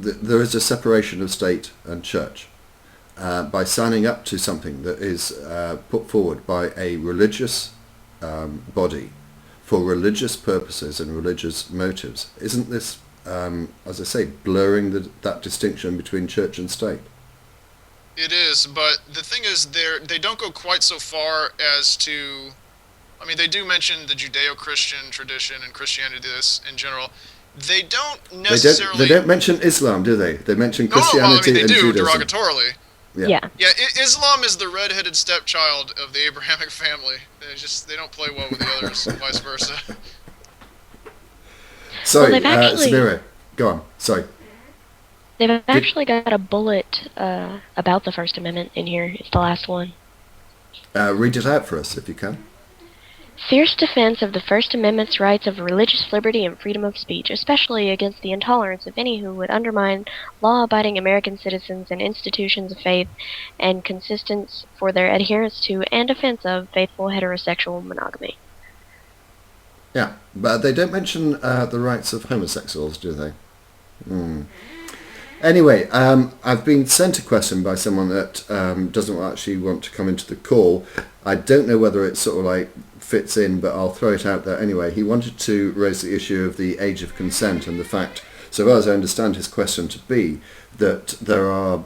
there is a separation of state and church. By signing up to something that is put forward by a religious body for religious purposes and religious motives, isn't this, as I say, blurring that distinction between church and state? It is, but the thing is, they don't go quite so far as to. I mean, they do mention the Judeo-Christian tradition and Christianity, this in general. They don't They necessarily. don't mention Islam, do they? They mention No, no. Well, I mean, Christianity they and do Judaism. derogatorily. Yeah. Yeah. Yeah, Islam is the red-headed stepchild of the Abrahamic family. They don't play well with the others, and vice versa. Sorry, they've actually- Samira, go on. Sorry. They've actually got a bullet about the First Amendment in here. It's the last one. Read it out for us if you can. Fierce defense of the First Amendment's rights of religious liberty and freedom of speech, especially against the intolerance of any who would undermine law-abiding American citizens and institutions of faith, and consistence for their adherence to and defense of faithful heterosexual monogamy. Yeah, but they don't mention the rights of homosexuals, do they? Anyway, I've been sent a question by someone that doesn't actually want to come into the call. I don't know whether it sort of like fits in, but I'll throw it out there anyway. He wanted to raise the issue of the age of consent and the fact, so far as I understand his question to be, that there are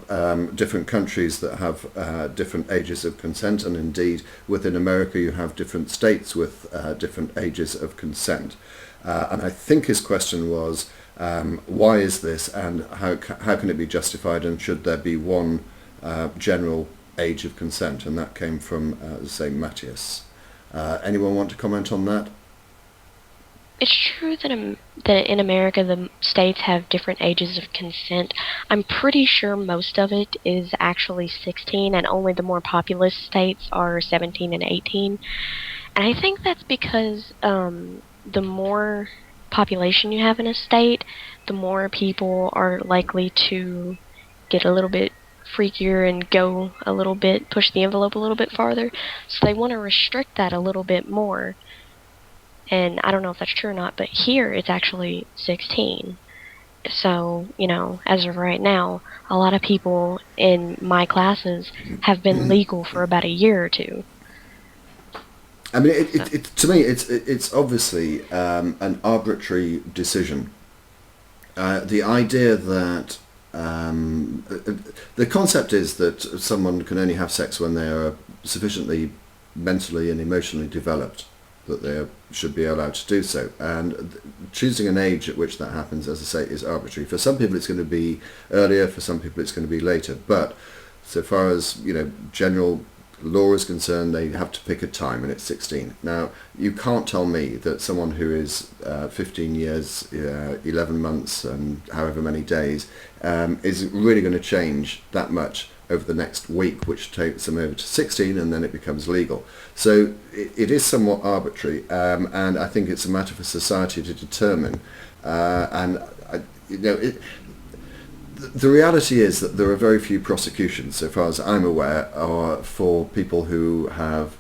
different countries that have different ages of consent, and indeed within America you have different states with different ages of consent. And I think his question was, why is this, and how can it be justified, and should there be one general age of consent? And that came from, say, Matthias. Anyone want to comment on that? It's true that in America the states have different ages of consent. I'm pretty sure most of it is actually 16, and only the more populous states are 17 and 18. And I think that's because the more population you have in a state, the more people are likely to get a little bit freakier and go a little bit, push the envelope a little bit farther. So they want to restrict that a little bit more. And I don't know if that's true or not, but here it's actually 16. So, as of right now, a lot of people in my classes have been legal for about a year or two. I mean, to me, it's obviously an arbitrary decision. The idea that the concept is that someone can only have sex when they are sufficiently mentally and emotionally developed, that they should be allowed to do so. And choosing an age at which that happens, as I say, is arbitrary. For some people it's going to be earlier, for some people it's going to be later. But so far as, general law is concerned, they have to pick a time, and it's 16. Now, you can't tell me that someone who is 15 years, 11 months, and however many days, is really going to change that much over the next week, which takes them over to 16, and then it becomes legal. So it is somewhat arbitrary, and I think it's a matter for society to determine. The reality is that there are very few prosecutions, so far as I'm aware, for people who have,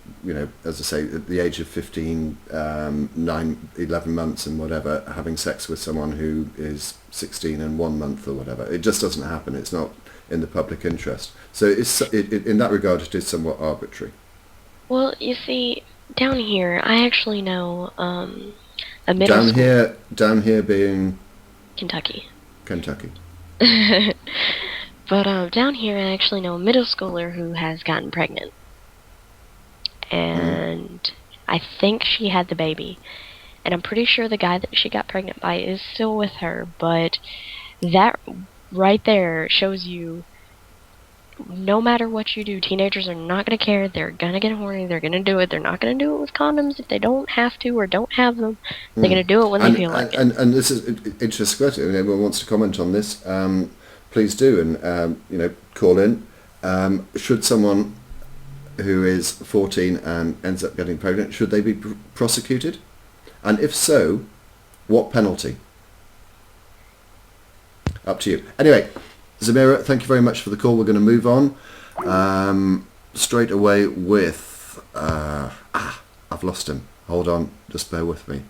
as I say, at the age of 15, 9, 11 months and whatever, having sex with someone who is 16 and 1 month or whatever. It just doesn't happen. It's not in the public interest. So in that regard, it is somewhat arbitrary. Well, you see, down here, I actually know a middle school... Down here being... Kentucky. Kentucky. But down here I actually know a middle schooler who has gotten pregnant. And I think she had the baby. And I'm pretty sure the guy that she got pregnant by is still with her, but that right there shows you no matter what you do, teenagers are not going to care. They're going to get horny. They're going to do it. They're not going to do it with condoms if they don't have to or don't have them. They're going to do it when they feel like it. And this is an interesting question. If anyone wants to comment on this, please do, and call in. Should someone who is 14 and ends up getting pregnant, should they be prosecuted? And if so, what penalty? Up to you. Anyway, Zamira, thank you very much for the call. We're going to move on straight away with... I've lost him. Hold on, just bear with me.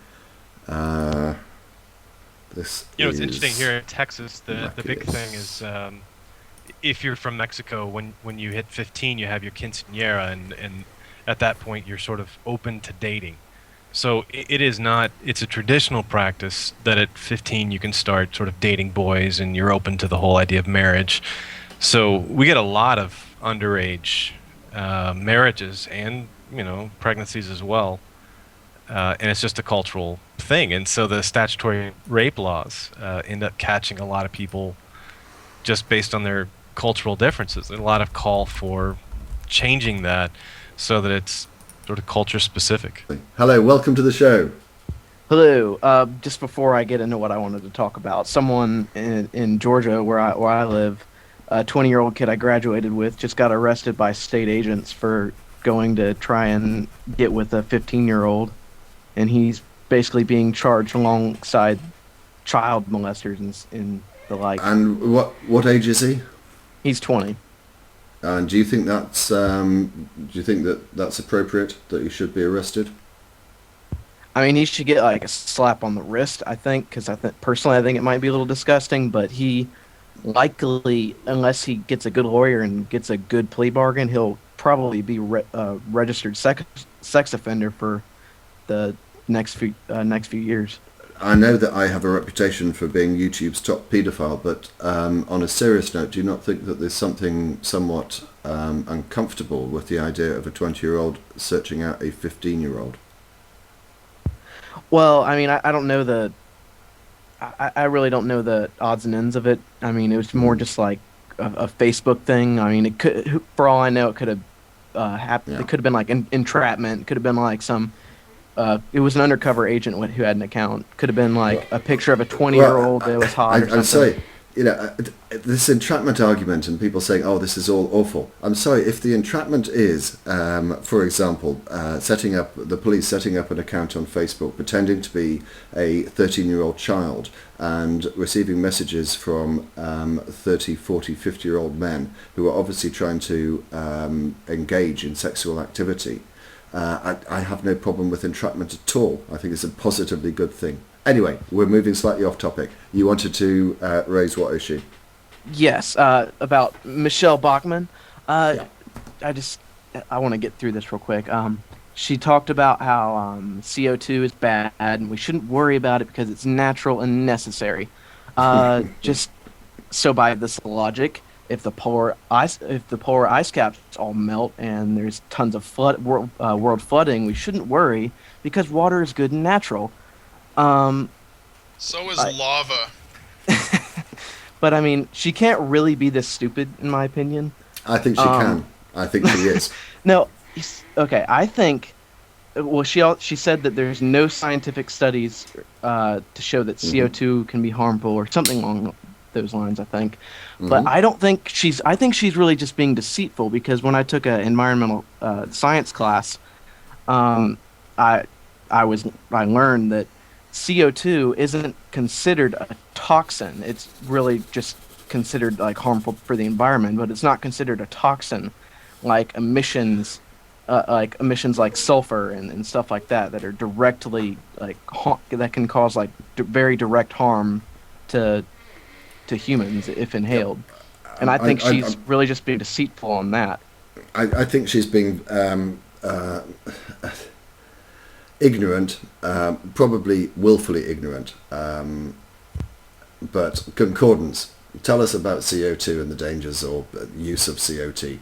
This It's is interesting here in Texas. The big miraculous. thing is if you're from Mexico, when you hit 15, you have your quinceañera, and at that point you're sort of open to dating. So it is not. It's a traditional practice that at 15 you can start sort of dating boys, and you're open to the whole idea of marriage. So we get a lot of underage marriages and pregnancies as well, and it's just a cultural thing. And so the statutory rape laws end up catching a lot of people just based on their cultural differences. And a lot of call for changing that so that it's sort of culture specific. Hello, welcome to the show. Hello. Just before I get into what I wanted to talk about, someone in Georgia, where I live, a 20-year-old kid I graduated with, just got arrested by state agents for going to try and get with a 15-year-old, and he's basically being charged alongside child molesters and the like. And what age is he? He's 20. And do you think that's that's appropriate, that he should be arrested? I mean, he should get like a slap on the wrist, I think, because personally I think it might be a little disgusting, but he likely, unless he gets a good lawyer and gets a good plea bargain, he'll probably be registered sex offender for the next few years. I know that I have a reputation for being YouTube's top paedophile, but on a serious note, do you not think that there's something somewhat uncomfortable with the idea of a 20-year-old searching out a 15-year-old? Well, I mean, I don't know I really don't know the odds and ends of it. I mean, it was more just like a Facebook thing. I mean, it could, for all I know, it could have happened. Yeah. It could have been like entrapment. It could have been like it was an undercover agent who had an account. Could have been like a picture of a 20-year-old that was hot or something. I'm sorry, this entrapment argument and people saying, "Oh, this is all awful." I'm sorry, if the entrapment is, for example, the police setting up an account on Facebook pretending to be a 13-year-old child and receiving messages from 30, 40, 50-year-old men who are obviously trying to engage in sexual activity. I have no problem with entrapment at all. I think it's a positively good thing. Anyway, we're moving slightly off topic. You wanted to raise what issue? Yes, about Michele Bachmann. Yeah. I want to get through this real quick. She talked about how CO2 is bad and we shouldn't worry about it because it's natural and necessary. Just so by this logic, if the polar ice caps all melt and there's tons of world flooding, we shouldn't worry because water is good and natural. So is lava. But I mean, she can't really be this stupid, in my opinion. I think she can. I think she is. No, okay. I think. Well, she said that there's no scientific studies to show that CO2 can be harmful or something along those lines. I think, but I don't think she's. I think she's really just being deceitful because when I took an environmental science class, I learned that CO2 isn't considered a toxin. It's really just considered like harmful for the environment, but it's not considered a toxin like emissions like sulfur and stuff like that are directly like that can cause like very direct harm to humans if inhaled. And I think she's really just being deceitful on that. I think she's being ignorant, probably willfully ignorant. But Concordance, tell us about CO2 and the dangers or use of CO2.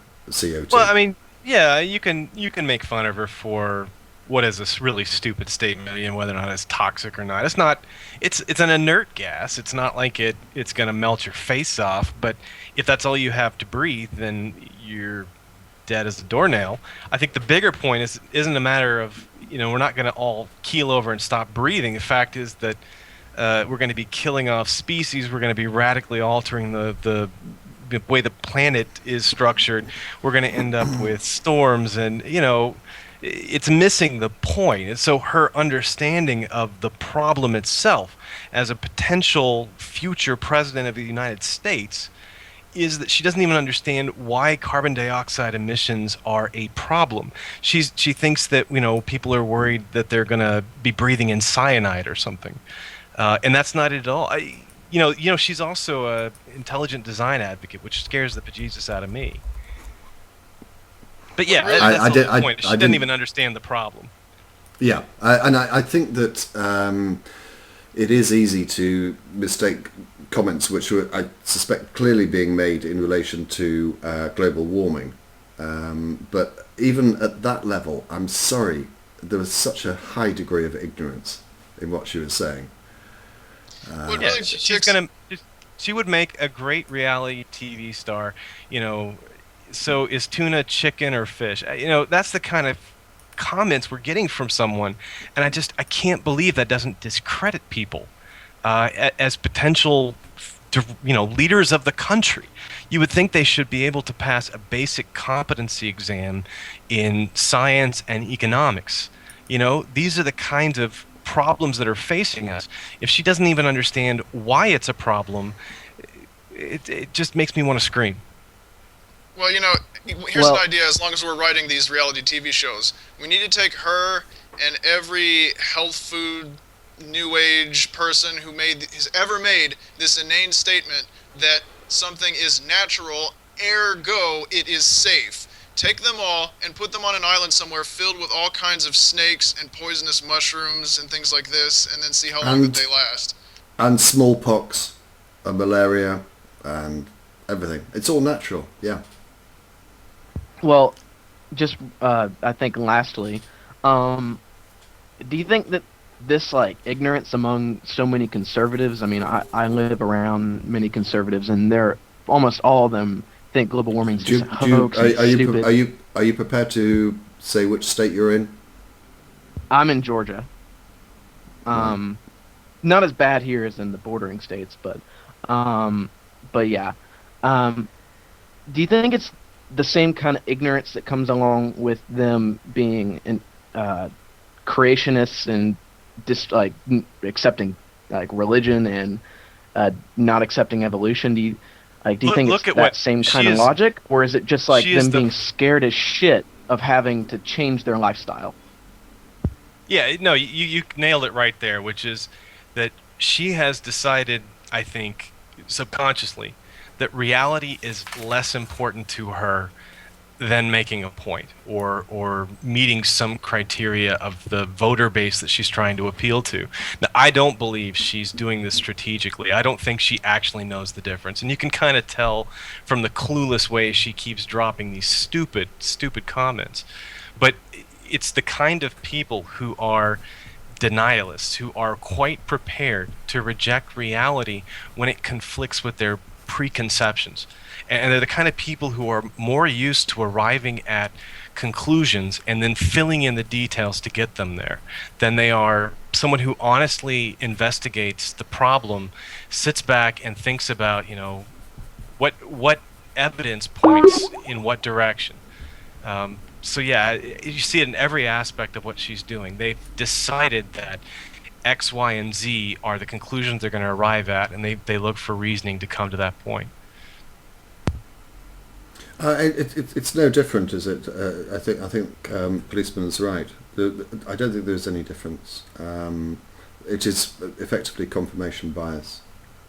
Well, I mean, yeah, you can make fun of her for what is this really stupid statement, and whether or not it's toxic or not. It's not. It's an inert gas. It's not like it's going to melt your face off. But if that's all you have to breathe, then you're dead as a doornail. I think the bigger point isn't a matter of we're not going to all keel over and stop breathing. The fact is that we're going to be killing off species. We're going to be radically altering the way the planet is structured. We're going to end up with storms, and it's missing the point. And so her understanding of the problem itself as a potential future president of the United States is that she doesn't even understand why carbon dioxide emissions are a problem. She thinks that people are worried that they're going to be breathing in cyanide or something. and that's not it at all. She's also a intelligent design advocate, which scares the bejesus out of me. But yeah, Well, really, that's the point. She didn't didn't even understand the problem. Yeah, I think that it is easy to mistake comments which were, I suspect, clearly being made in relation to global warming. But even at that level, I'm sorry, there was such a high degree of ignorance in what she was saying. what Yeah, really she would make a great reality TV star. So is tuna chicken or fish? That's the kind of comments we're getting from someone, and I can't believe that doesn't discredit people as potential leaders of the country. You would think they should be able to pass a basic competency exam in science and economics. These are the kinds of problems that are facing us. If she doesn't even understand why it's a problem, it just makes me want to scream. Well, here's an idea. As long as we're writing these reality TV shows, we need to take her and every health food new age person who has ever made this inane statement that something is natural, ergo it is safe. Take them all and put them on an island somewhere filled with all kinds of snakes and poisonous mushrooms and things like this, and then see how long that they last. And smallpox, and malaria, and everything. It's all natural. Yeah. Well, just I think lastly, do you think that this ignorance among so many conservatives? I mean, I live around many conservatives, and they're almost all of them think global warming is just a hoax. Stupid. Are you prepared to say which state you're in? I'm in Georgia. Not as bad here as in the bordering states, but yeah. Do you think it's the same kind of ignorance that comes along with them being creationists and just accepting religion and not accepting evolution? Do you think it's that same kind of logic, or is it just them being scared as shit of having to change their lifestyle? Yeah, no, you nailed it right there, which is that she has decided, I think, subconsciously, that reality is less important to her than making a point or meeting some criteria of the voter base that she's trying to appeal to. Now, I don't believe she's doing this strategically. I don't think she actually knows the difference. And you can kind of tell from the clueless way she keeps dropping these stupid comments. But it's the kind of people who are denialists, who are quite prepared to reject reality when it conflicts with their preconceptions. And they're the kind of people who are more used to arriving at conclusions and then filling in the details to get them there than they are someone who honestly investigates the problem, sits back and thinks about, what evidence points in what direction. So yeah, you see it in every aspect of what she's doing. They've decided that X, Y, and Z are the conclusions they're going to arrive at, and they look for reasoning to come to that point. It's no different, is it? I think Policeman's right. I don't think there's any difference. It is effectively confirmation bias.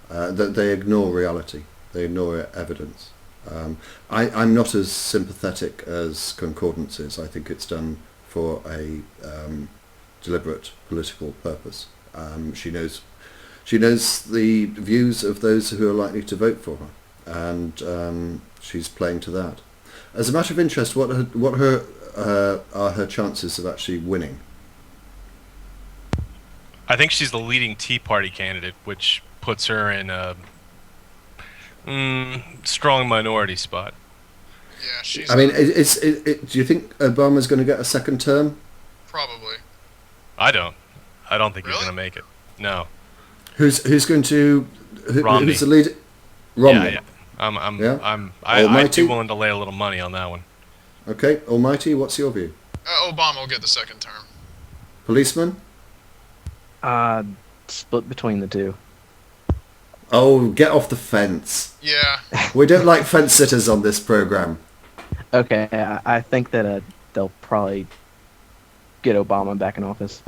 That they ignore reality. They ignore evidence. I'm not as sympathetic as Concordance is. I think it's done for a deliberate political purpose. She knows the views of those who are likely to vote for her, and she's playing to that. As a matter of interest, what are her chances of actually winning? I think she's the leading Tea Party candidate, which puts her in a strong minority spot. Yeah, she's. I mean, do you think Obama's going to get a second term? Probably. I don't think Really? he's going to make it. No. Who's going to? Romney. Who's the leader? Romney. Yeah. I'm Almighty? I'd be willing to lay a little money on that one. Okay, Almighty. What's your view? Obama will get the second term. Policeman? Split between the two. Oh, get off the fence. Yeah. We don't like fence sitters on this program. Okay, I think that they'll probably get Obama back in office.